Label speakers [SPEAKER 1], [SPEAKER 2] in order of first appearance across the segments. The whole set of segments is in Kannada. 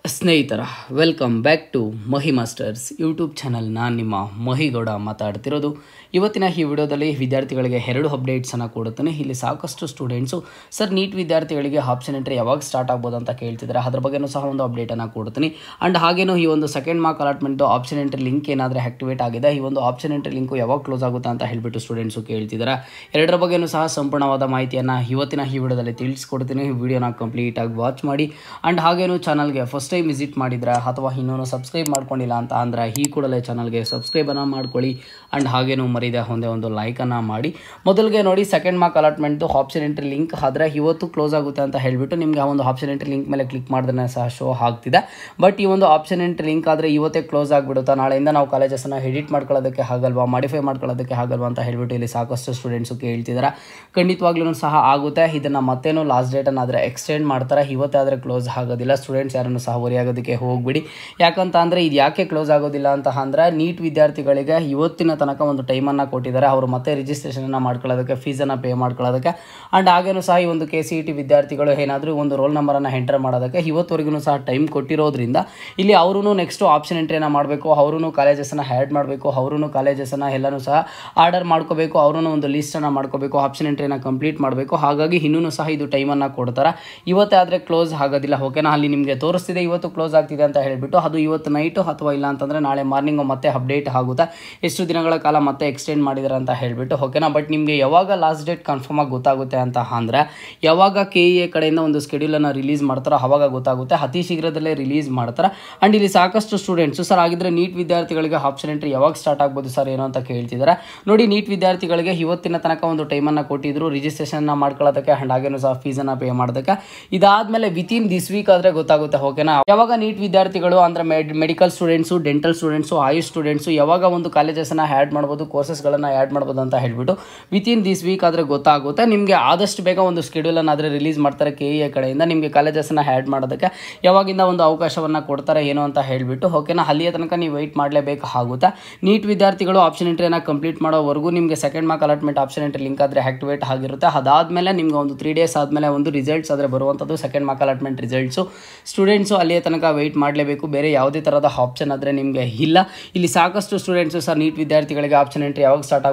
[SPEAKER 1] ಸ್ನೇಹಿತರ welcome back to Mahi masters YouTube channel. ನಾನು ನಿಮ್ಮ ಮಹಿಗೌಡ ಮಾತಾಡ್ತಿರೋದು. ಇವತ್ತಿನ ಈ ವಿಡಿಯೋದಲ್ಲಿ ವಿದ್ಯಾರ್ಥಿಗಳಿಗೆ 2 ಅಪ್ಡೇಟ್ಸನ್ನು ಕೊಡುತ್ತೇನೆ. ಇಲ್ಲಿ ಸಾಕಷ್ಟು ಸ್ಟೂಡೆಂಟ್ಸು ಸರ್ ನೀಟ್ ವಿದ್ಯಾರ್ಥಿಗಳಿಗೆ ಆಪ್ಷನ್ ಎಂಟ್ರಿ ಯಾವಾಗ ಸ್ಟಾರ್ಟ್ ಆಗ್ಬೋದು ಅಂತ ಕೇಳ್ತಿದ್ದಾರೆ. ಅದ್ರ ಬಗ್ಗೆನೂ ಸಹ ಒಂದು ಅಪ್ಡೇಟನ್ನು ಕೊಡ್ತೀನಿ. ಆ್ಯಂಡ್ ಹಾಗೇನೂ ಈ ಒಂದು second mark allotment option entry link ಏನಾದರೂ ಆ್ಯಕ್ಟಿವೇಟ್ ಆಗಿದೆ, ಈ ಒಂದು ಆಪ್ಷನ್ ಎಂಟ್ರಿ ಲಿಂಕು ಯಾವಾಗ ಕ್ಲೋಸ್ ಆಗುತ್ತೆ ಅಂತ ಹೇಳಿಬಿಟ್ಟು ಸ್ಟೂಡೆಂಟ್ಸು ಕೇಳ್ತಿದ್ದಾರೆ. ಎರಡರ ಬಗ್ಗೆನೂ ಸಹ ಸಂಪೂರ್ಣವಾದ ಮಾಹಿತಿಯನ್ನು ಇವತ್ತಿನ ಈ ವಿಡಿಯೋದಲ್ಲಿ ತಿಳಿಸ್ಕೊಡ್ತೀನಿ. ಈ ವಿಡಿಯೋನ ಕಂಪ್ಲೀಟಾಗಿ ವಾಚ್ ಮಾಡಿ. ಆ್ಯಂಡ್ ಹಾಗೇನೂ ಚಾನಲ್ಗೆ ಫಸ್ಟ್ ಟೈಮ್ ವಿಸಿಟ್ ಮಾಡಿದ್ರೆ ಅಥವಾ ಇನ್ನೂ ಸಬ್ಸ್ಕ್ರೈಬ್ ಮಾಡ್ಕೊಂಡಿಲ್ಲ ಅಂತ ಅಂದರೆ ಈ ಕೂಡಲೇ ಚಾನಲ್ಗೆ ಸಬ್ಸ್ಕ್ರೈಬನ್ನು ಮಾಡ್ಕೊಳ್ಳಿ. ಆ್ಯಂಡ್ ಹಾಗೇನೂ ಮರಿದೆ ಒಂದೇ ಒಂದು ಲೈಕನ್ನು ಮಾಡಿ. ಮೊದಲಿಗೆ ನೋಡಿ, ಸೆಕೆಂಡ್ ಮಾರ್ಕ್ ಅಲಾಟ್ಮೆಂಟ್ದು ಆಪ್ಷನ್ ಎಂಟ್ರಿ ಲಿಂಕ್ ಆದರೆ ಇವತ್ತು ಕ್ಲೋಸ್ ಆಗುತ್ತೆ ಅಂತ ಹೇಳಿಬಿಟ್ಟು ನಿಮಗೆ ಆ ಒಂದು ಆಪ್ಷನ್ ಎಂಟ್ರಿ ಲಿಂಕ್ ಮೇಲೆ ಕ್ಲಿಕ್ ಮಾಡಿದ್ರೆ ಸಹ ಶೋ ಆಗ್ತಿದೆ. ಬಟ್ ಈ ಒಂದು ಆಪ್ಷನ್ ಎಂಟ್ರಿ ಲಿಂಕ್ ಆದರೆ ಇವತ್ತೇ ಕ್ಲೋಸ್ ಆಗಿಬಿಡುತ್ತಾ, ನಾಳೆಯಿಂದ ನಾವು ಕಾಲೇಜಸ್ಸನ್ನು ಎಡಿಟ್ ಮಾಡ್ಕೊಳ್ಳೋದಕ್ಕೆ ಆಗಲ್ವಾ, ಮಾಡಿಫೈ ಮಾಡ್ಕೊಳ್ಳೋದಕ್ಕೆ ಆಗಲ್ವಾ ಅಂತ ಹೇಳಿಬಿಟ್ಟು ಇಲ್ಲಿ ಸಾಕಷ್ಟು ಸ್ಟೂಡೆಂಟ್ಸು ಕೇಳ್ತಿದ್ದಾರೆ. ಖಂಡಿತವಾಗ್ಲೂ ಸಹ ಆಗುತ್ತೆ. ಇದನ್ನು ಮತ್ತೇನು ಲಾಸ್ಟ್ ಡೇಟನ್ನು ಆದರೆ ಎಕ್ಸ್ಟೆಂಡ್ ಮಾಡ್ತಾರೆ. ಇವತ್ತೇ ಆದರೆ ಕ್ಲೋಸ್ ಆಗೋದಿಲ್ಲ. ಸ್ಟೂಡೆಂಟ್ಸ್ ಯಾರನ್ನು ಸಹ ವರಿ ಆಗೋದಕ್ಕೆ ಹೋಗ್ಬಿಡಿ. ಯಾಕಂತ ಅಂದರೆ ಇದು ಯಾಕೆ ಕ್ಲೋಸ್ ಆಗೋದಿಲ್ಲ ಅಂತ ಅಂದರೆ, ನೀಟ್ ವಿದ್ಯಾರ್ಥಿಗಳಿಗೆ ಇವತ್ತಿನ ತನಕ ಒಂದು ಟೈಮನ್ನು ಕೊಟ್ಟಿದ್ದಾರೆ. ಅವರು ಮತ್ತೆ ರಿಜಿಸ್ಟ್ರೇಷನನ್ನು ಮಾಡ್ಕೊಳ್ಳೋದಕ್ಕೆ, ಫೀಸನ್ನು ಪೇ ಮಾಡ್ಕೊಳ್ಳೋದಕ್ಕೆ. ಆ್ಯಂಡ್ ಹಾಗೇನೂ ಸಹ ಈ ಒಂದು KCET ವಿದ್ಯಾರ್ಥಿಗಳು ಏನಾದರೂ ಒಂದು ರೋಲ್ ನಂಬರನ್ನು ಎಂಟರ್ ಮಾಡೋದಕ್ಕೆ ಇವತ್ತುವರೆಗೂ ಸಹ ಟೈಮ್ ಕೊಟ್ಟಿರೋದ್ರಿಂದ ಇಲ್ಲಿ ಅವರೂ ನೆಕ್ಸ್ಟು ಆಪ್ಷನ್ ಎಂಟ್ರಿಯನ್ನು ಮಾಡಬೇಕು, ಅವರೂ ಕಾಲೇಜಸ್ಸನ್ನು ಆ್ಯಡ್ ಮಾಡಬೇಕು, ಅವರೂ ಕಾಲೇಜಸ್ಸನ್ನು ಎಲ್ಲನೂ ಸಹ ಆರ್ಡರ್ ಮಾಡ್ಕೋಬೇಕು, ಅವರೂ ಒಂದು ಲಿಸ್ಟನ್ನು ಮಾಡ್ಕೋಬೇಕು, ಆಪ್ಷನ್ ಎಂಟ್ರಿಯನ್ನು ಕಂಪ್ಲೀಟ್ ಮಾಡಬೇಕು. ಹಾಗಾಗಿ ಇನ್ನೂ ಸಹ ಇದು ಟೈಮನ್ನು ಕೊಡ್ತಾರೆ. ಇವತ್ತೇ ಆದರೆ ಕ್ಲೋಸ್ ಆಗೋದಿಲ್ಲ. ಓಕೆನಾ, ಅಲ್ಲಿ ನಿಮಗೆ ತೋರಿಸ್ತಿದೆ ಇವತ್ತು ಕ್ಲೋಸ್ ಆಗ್ತಿದೆ ಅಂತ ಹೇಳಿಬಿಟ್ಟು. ಅದು ಇವತ್ತು ನೈಟು ಅಥವಾ ಇಲ್ಲ ಅಂತಂದರೆ ನಾಳೆ ಮಾರ್ನಿಂಗು ಮತ್ತೆ ಅಪ್ಡೇಟ್ ಆಗುತ್ತೆ, ಎಷ್ಟು ದಿನಗಳ ಕಾಲ ಮತ್ತೆ ಎಕ್ಸ್ಟೆಂಡ್ ಮಾಡಿದ್ದಾರೆ ಅಂತ ಹೇಳಿಬಿಟ್ಟು. ಓಕೆನಾ, ಬಟ್ ನಿಮಗೆ ಯಾವಾಗ ಲಾಸ್ಟ್ ಡೇಟ್ ಕನ್ಫರ್ಮ್ ಆಗಿ ಗೊತ್ತಾಗುತ್ತೆ ಅಂತ ಅಂದರೆ, ಯಾವಾಗ KEA ಕಡೆಯಿಂದ ಒಂದು ಸ್ಕೆಡ್ಯೂಲನ್ನು ರಿಲೀಸ್ ಮಾಡ್ತಾರೋ ಆವಾಗ ಗೊತ್ತಾಗುತ್ತೆ. ಅತಿ ಶೀಘ್ರದಲ್ಲೇ ರಿಲೀಸ್ ಮಾಡ್ತಾರೆ. ಆ್ಯಂಡ್ ಇಲ್ಲಿ ಸಾಕಷ್ಟು ಸ್ಟೂಡೆಂಟ್ಸು ಸರ್ ಆಗಿದ್ದರೆ ನೀಟ್ ವಿದ್ಯಾರ್ಥಿಗಳಿಗೆ ಆಪ್ಷನ್ ಎಂಟ್ರಿ ಯಾವಾಗ ಸ್ಟಾರ್ಟ್ ಆಗ್ಬೋದು ಸರ್ ಏನೋ ಅಂತ ಕೇಳ್ತಿದ್ದಾರೆ. ನೋಡಿ, ನೀಟ್ ವಿದ್ಯಾರ್ಥಿಗಳಿಗೆ ಇವತ್ತಿನ ತನಕ ಒಂದು ಟೈಮನ್ನು ಕೊಟ್ಟಿದ್ರು ರಿಜಿಸ್ಟ್ರೇಷನ್ನ ಮಾಡ್ಕೊಳ್ಳೋದಕ್ಕೆ, ಆ್ಯಂಡ್ ಹಾಗೇನೂ ಸಹ ಫೀಸನ್ನು ಪೇ ಮಾಡೋದಕ್ಕೆ. ಇದಾದಮೇಲೆ ವಿತಿನ್ ದಿಸ್ ವೀಕ್ ಆದರೆ ಗೊತ್ತಾಗುತ್ತೆ. ಓಕೆನಾ, ಯಾವಾಗ ನೀಟ್ ವಿದ್ಯಾರ್ಥಿಗಳು ಅಂದರೆ medical students, dental students, AYUSH students ಯಾವಾಗ ಒಂದು ಕಾಲೇಜಸ್ಸನ್ನು ಆ್ಯಡ್ ಮಾಡ್ಬೋದು, ಕೋರ್ಸಸ್ಗಳನ್ನು ಆ್ಯಡ್ ಮಾಡ್ಬೋದು ಅಂತ ಹೇಳಿಬಿಟ್ಟು ವಿತಿನ್ ದಿಸ್ ವೀಕ್ ಆದರೆ ಗೊತ್ತಾಗುತ್ತೆ. ನಿಮಗೆ ಆದಷ್ಟು ಬೇಗ ಒಂದು ಸ್ಕೆಡ್ಯೂಲನ್ನು ಆದರೆ ರಿಲೀಸ್ ಮಾಡ್ತಾರೆ KEA ಕಡೆಯಿಂದ. ನಿಮಗೆ ಕಾಲೇಜಸ್ಸನ್ನು ಆ್ಯಡ್ ಮಾಡೋದಕ್ಕೆ ಯಾವಾಗಿಂದ ಒಂದು ಅವಕಾಶವನ್ನು ಕೊಡ್ತಾರೆ ಏನೋ ಅಂತ ಹೇಳಿಬಿಟ್ಟು. ಓಕೆನಾ, ಅಲ್ಲಿಯ ತನಕ ನೀವು ವೆಯ್ಟ್ ಮಾಡಲೇಬೇಕಾಗುತ್ತೆ. ನೀಟ್ ವಿದ್ಯಾರ್ಥಿಗಳು ಆಪ್ಷನ್ ಎಂಟ್ರಿಯನ್ನು ಕಂಪ್ಲೀಟ್ ಮಾಡೋವರೆಗೂ ನಿಮಗೆ second mark allotment option entry link ಆದರೆ ಆ್ಯಕ್ಟಿವೇಟ್ ಆಗಿರುತ್ತೆ. ಅದಾದಮೇಲೆ ನಿಮಗೆ ಒಂದು 3 ಡೇಸ್ ಆದಮೇಲೆ ಒಂದು ರಿಸಲ್ಟ್ಸ್ ಆದರೆ ಬರುವಂಥದ್ದು, second mark allotment results. Students ಅಲ್ಲಿಯ ತನಕ ವೆಯ್ಟ್ ಮಾಡಲೇಬೇಕು. ಬೇರೆ ಯಾವುದೇ ಥರದ ಆಪ್ಷನ್ ಆದರೆ ನಿಮಗೆ ಇಲ್ಲ. ಇಲ್ಲಿ ಸಾಕಷ್ಟು ಸ್ಟೂಡೆಂಟ್ಸು ಸರ್ ನೀಟ್ ವಿದ್ಯಾರ್ಥಿಗಳಿಗೆ ಆಪ್ಷನ್ ಎಂಟ್ರಿ ಯಾವಾಗ ಸ್ಟಾರ್ಟ್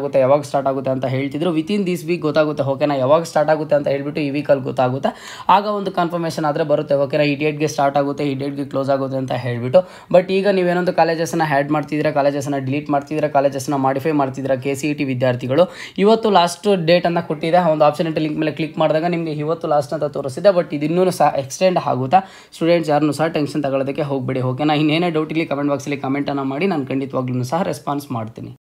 [SPEAKER 1] ಆಗುತ್ತೆ ಅಂತ ಹೇಳ್ತಿದ್ರು. ವಿತಿನ್ ದಿಸ್ ವೀಕ್ ಗೊತ್ತಾಗುತ್ತೆ. ಓಕೆನಾ, ಯಾವಾಗ ಸ್ಟಾರ್ಟ್ ಆಗುತ್ತೆ ಅಂತ ಹೇಳಿಬಿಟ್ಟು ಈ ವೀಕಲ್ಲಿ ಗೊತ್ತಾಗುತ್ತೆ. ಆಗ ಒಂದು ಕನ್ಫರ್ಮೇಷನ್ ಆದರೆ ಬರುತ್ತೆ. ಓಕೆನಾ, ಈ ಡೇಟ್ಗೆ ಸ್ಟಾರ್ಟ್ ಆಗುತ್ತೆ, ಈ ಡೇಟ್ಗೆ ಕ್ಲೋಸ್ ಆಗುತ್ತೆ ಅಂತ ಹೇಳಿಬಿಟ್ಟು. ಬಟ್ ಈಗ ನೀವೇನೊಂದು ಕಾಲೇಜಸ್ಸನ್ನು ಆ್ಯಡ್ ಮಾಡ್ತಿದ್ದೀರಾ, ಕಾಲೇಜಸ್ಸನ್ನು ಡಿಲೀಟ್ ಮಾಡ್ತಿದ್ದೀರಾ, ಕಾಲೇಜಸ್ಸನ್ನು ಮಾಡಿಫೈ ಮಾಡ್ತಿದ್ದೀರಾ KCET ವಿದ್ಯಾರ್ಥಿಗಳು, ಇವತ್ತು ಲಾಸ್ಟ್ ಡೇಟನ್ನು ಕೊಟ್ಟಿದೆ. ಒಂದು ಆಪ್ಷನ್ ಎಂಟ್ರಿ ಲಿಂಕ್ ಮೇಲೆ ಕ್ಲಿಕ್ ಮಾಡಿದಾಗ ನಿಮಗೆ ಇವತ್ತು ಲಾಸ್ಟ್ ಅಂತ ತೋರಿಸಿದೆ. ಬಟ್ ಇದು ಇನ್ನೂ ಸಹ ಎಕ್ಸ್ಟೆಂಡ್ ಆಗುತ್ತಾ. ಸ್ಟೂಡೆಂಟ್ಸ್ ಯಾರನ್ನೂ ಸಹ ಟೆನ್ಷನ್ ತಗೊಳ್ಳೋದಕ್ಕೆ ಹೋಗಬೇಡಿ. ಓಕೆನಾ, ಇನ್ನೇನೇ ಡೌಟ್ ಇಲ್ಲಿ ಕಮೆಂಟ್ ಬಾಕ್ಸಲ್ಲಿ ಕಮೆಂಟನ್ನು ಮಾಡಿ, ನಾನು ಖಂಡಿತವಾಗ್ಲೂ ಸಹ ರೆಸ್ಪಾನ್ಸ್ ಮಾಡ್ತೀನಿ.